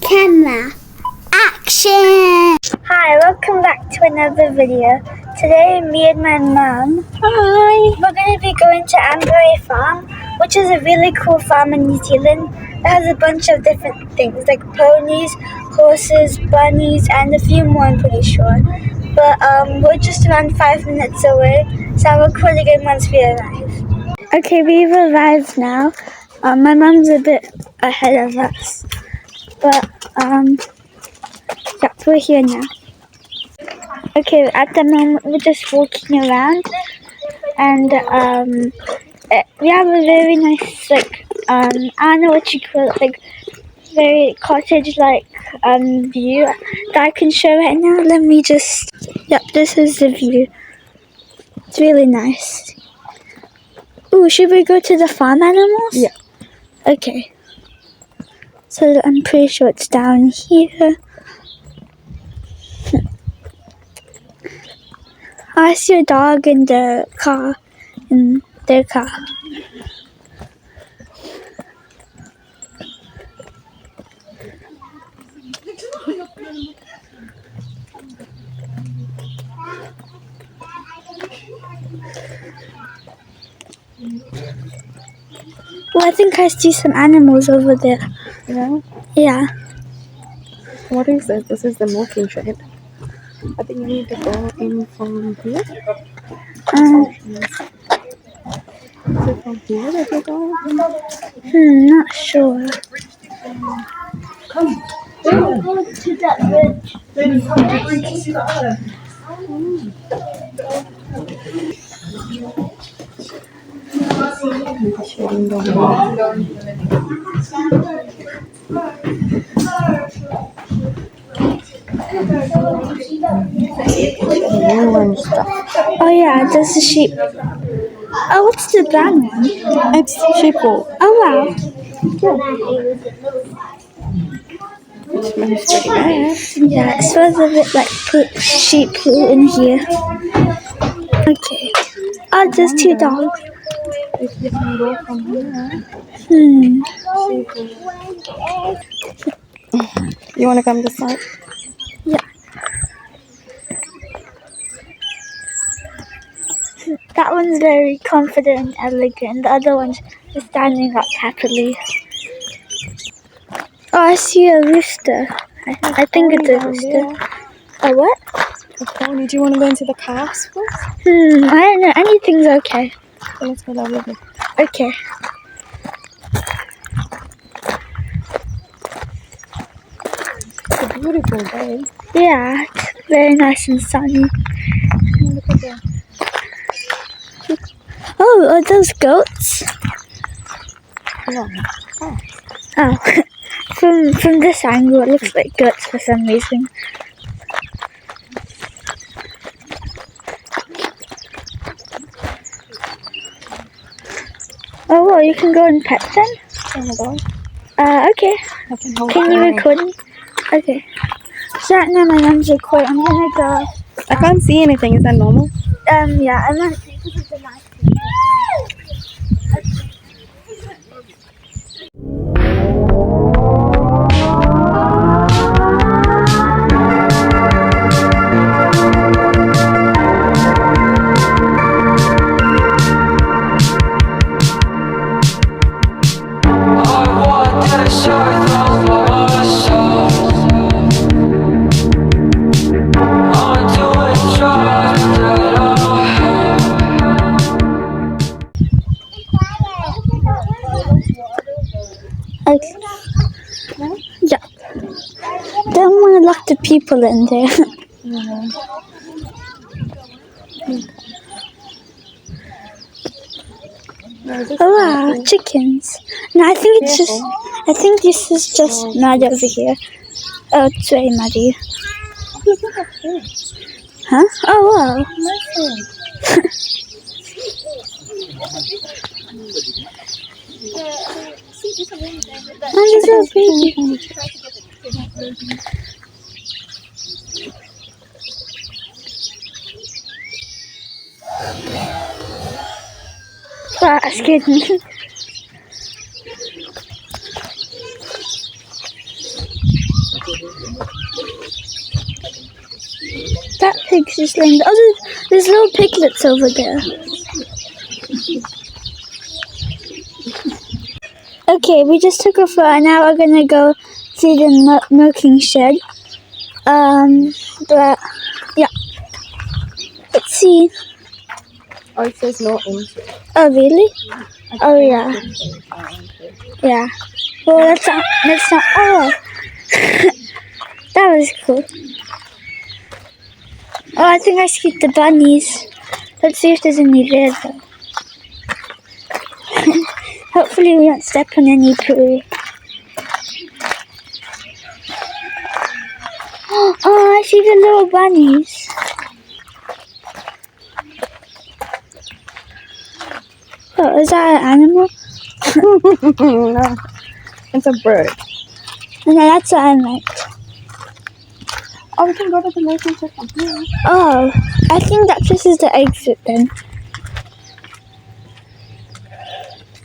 camera. Action! Hi, welcome back to another video. Today, me and my mum, we're going to be going to Ambury Farm, which is a really cool farm in New Zealand. It has a bunch of different things, like ponies, horses, bunnies, and a few more, I'm pretty sure. But we're just around 5 minutes away, so I'll record again once we arrive. Okay, we've arrived now. My mum's a bit ahead of us, but yeah, we're here now. Okay, at the moment we're just walking around, and we have a very nice, like, I don't know what you call it, like, very cottage-like view that I can show right now. Let me just, yep, this is the view. It's really nice. Ooh, should we go to the farm animals? Yeah. Okay. So I'm pretty sure it's down here. I see a dog in the car, in their car. Oh, I think I see some animals over there. Yeah. Yeah. What is this? This is the milking shed. I think you need to go in from here. Is it from here that you go? Not sure. Come. Go to that bridge. Oh yeah, there's a sheep. Oh, what's the brown one? It's sheep wool. Oh wow. It smells pretty bad. Yeah, it smells a bit like sheep poo in here. Okay. Oh, there's two dogs. If you can go from here. You want to come this side? Yeah. That one's very confident and elegant. The other one's just standing up happily. Oh, I see a rooster. I think it's a rooster. A what? A pony. Do you want to go into the calves first? I don't know. Anything's okay. So let's go that way. Okay. It's a beautiful day. Yeah, it's very nice and sunny. Look at that. Oh, are those goats? Yeah. Oh, from this angle, it looks like goats for some reason. Oh, well, you can go and pet them? Okay. Can you record me? Okay. So right now my mom's recording. I'm gonna go. I can't see anything. Is that normal? Yeah, I'm not saying this is the nice thing. Yeah. Don't want to lock the people in there. Oh wow, chickens. No, I think it's just. I think this is just mud over here. Oh, it's very muddy. Huh? Oh wow. And there's a baby. Wow, that scared me. That pig's just laying. Oh, there's little piglets over there. Okay, we just took a photo. Now we're gonna go see the milking shed. But yeah, let's see. Oh, it says no entry. Oh, really? Oh, yeah. Yeah. Well, that's not. Oh, that was cool. Oh, I think I skipped the bunnies. Let's see if there's any there though. Hopefully we won't step on any poo. Oh, I see the little bunnies. Oh, is that an animal? No, it's a bird. No, that's what I meant. Oh, we can go to the milking shed from here. Oh, I think that this is the exit then.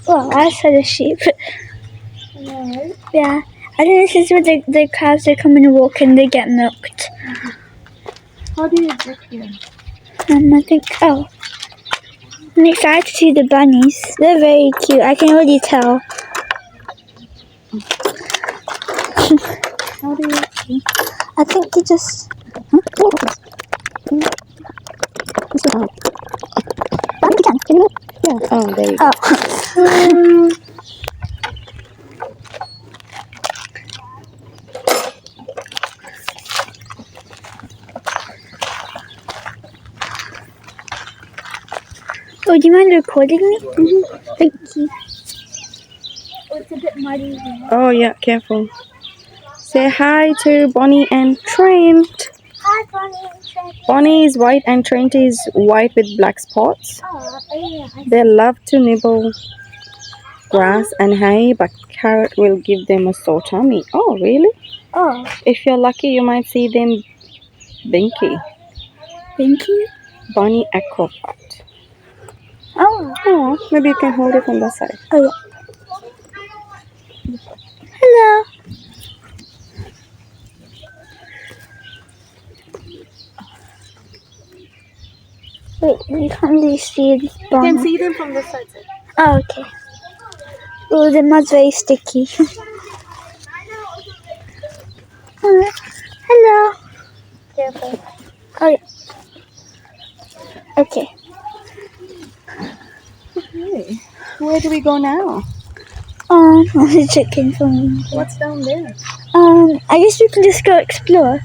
Oh, I saw the sheep. Right. Yeah, I think this is where the cows are coming to walk and they get milked. How do you get here? I think, oh. I'm excited to see the bunnies. They're very cute. I can already tell. How do you? I think they just. Yeah. Oh, there you go. Oh. Oh, do you mind recording me? Mm-hmm. Thank you. Oh, it's a bit muddy here. Oh yeah, careful. Say hi to Bonnie and Trent. Hi, Bonnie and Trent. Bonnie is white and Trent is white with black spots. Oh, yeah. They love to nibble grass and hay, but carrot will give them a sore tummy. Oh, really? Oh, If you're lucky, you might see them binky. Binky? Bonnie acrobat. Oh. Oh, maybe you can hold it on the side. Oh, yeah. Hello. Wait, you can't really see the You bonnet. can see them from this side. Oh, okay. Oh, the mud's very sticky. Hello. Careful. Oh, yeah. Okay. Okay. Where do we go now? I'm checking for me. What's down there? I guess we can just go explore.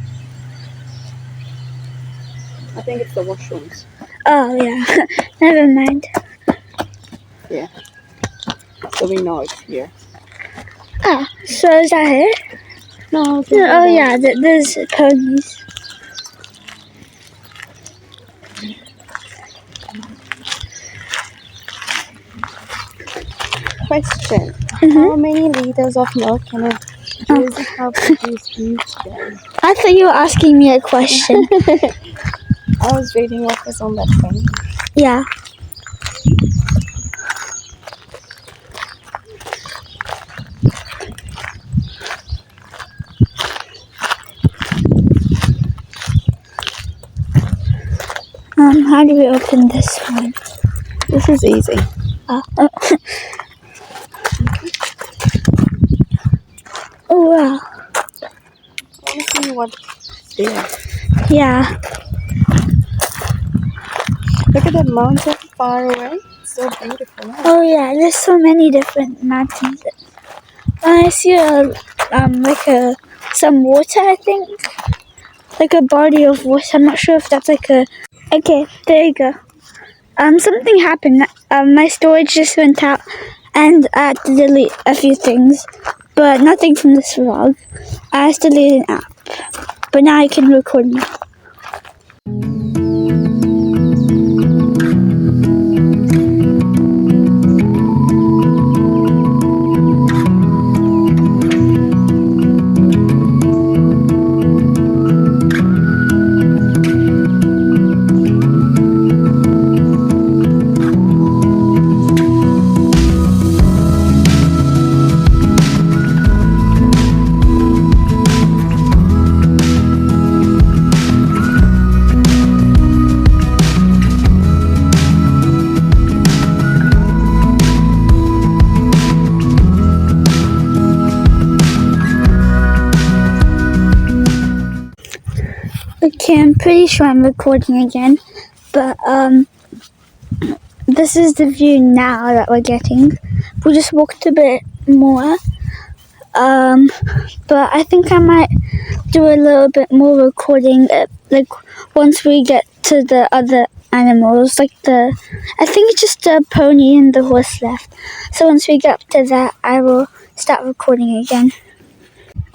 I think it's the washrooms. Oh, yeah. Never mind. Yeah. So we know it's here. Ah, so is that it? No. Oh, yeah, there's ponies. Question. Mm-hmm. How many liters of milk can a Jersey cow produce each day? I thought you were asking me a question. I was reading what was on that thing. Yeah. How do we open this one? This is easy. Oh, wow. I want to see what's there. Yeah. Look at that mountain far away. It's so beautiful. Huh? Oh, yeah, there's so many different mountains. I see some water, I think. Like a body of water. I'm not sure if that's like a... Okay, there you go. Something happened. My storage just went out and I had to delete a few things, but nothing from this vlog. I just deleted an app, but now I can record me. Okay, I'm pretty sure I'm recording again, but this is the view now that we're getting. We just walked a bit more, but I think I might do a little bit more recording, like once we get to the other animals, like I think it's just the pony and the horse left. So once we get up to that, I will start recording again.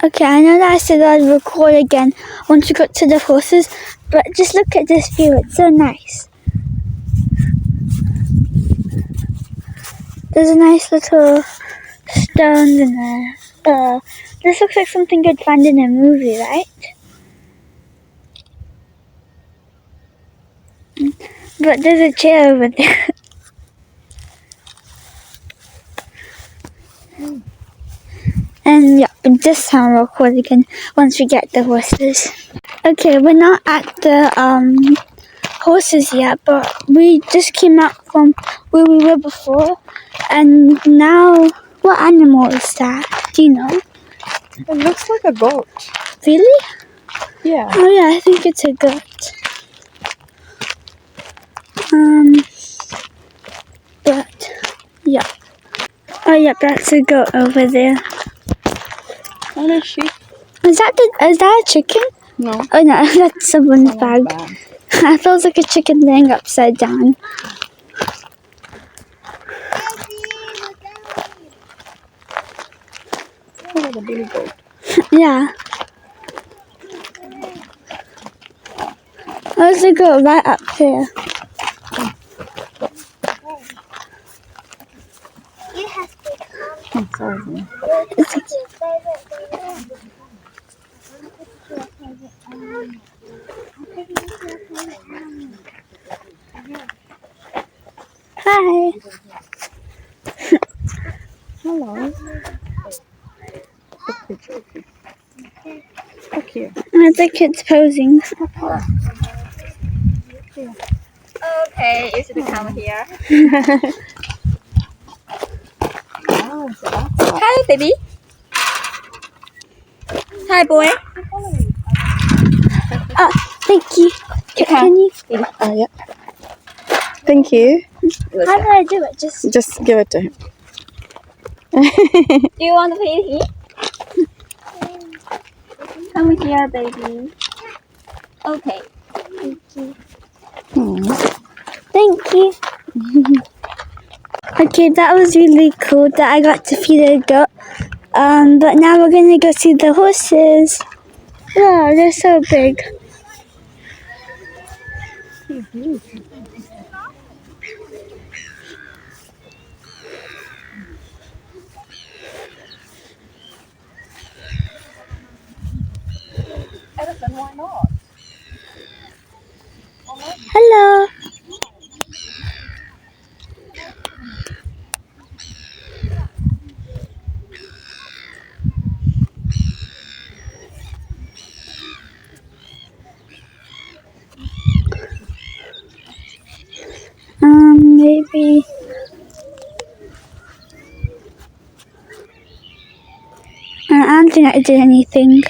Okay, I know that I said I'd record again once we got to the horses, but just look at this view, it's so nice. There's a nice little stones in there. This looks like something you'd find in a movie, right? But there's a chair over there. And yeah, this time we'll record again once we get the horses. Okay, we're not at the horses yet, but we just came out from where we were before, and now what animal is that? Do you know? It looks like a goat. Really? Yeah. Oh yeah, I think it's a goat. But yeah. Oh yeah, that's a goat over there. And a sheep. Is that a chicken? No. Oh no, that's someone's bag. I thought it was like a chicken laying upside down. Oh, the baby goat. Yeah. There's a goat right up here. You have to come. Oh, sorry. Hi. Hello. Good picture. Look here. It's like kids posing. Okay, you should come here. Hi, baby. Hi, boy. Oh, thank you. Can you? Yeah. Thank you. How do I do it? Just give it to him. Do you want to play here? Come here, baby. Okay. Thank you. Hmm. Thank you. Okay, that was really cool that I got to feed a goat. But now we're gonna go see the horses. Wow, they're so big. Elephant, why not? Hello. Maybe. I don't think I did anything.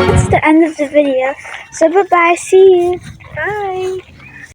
That's the end of the video. So bye-bye. See you.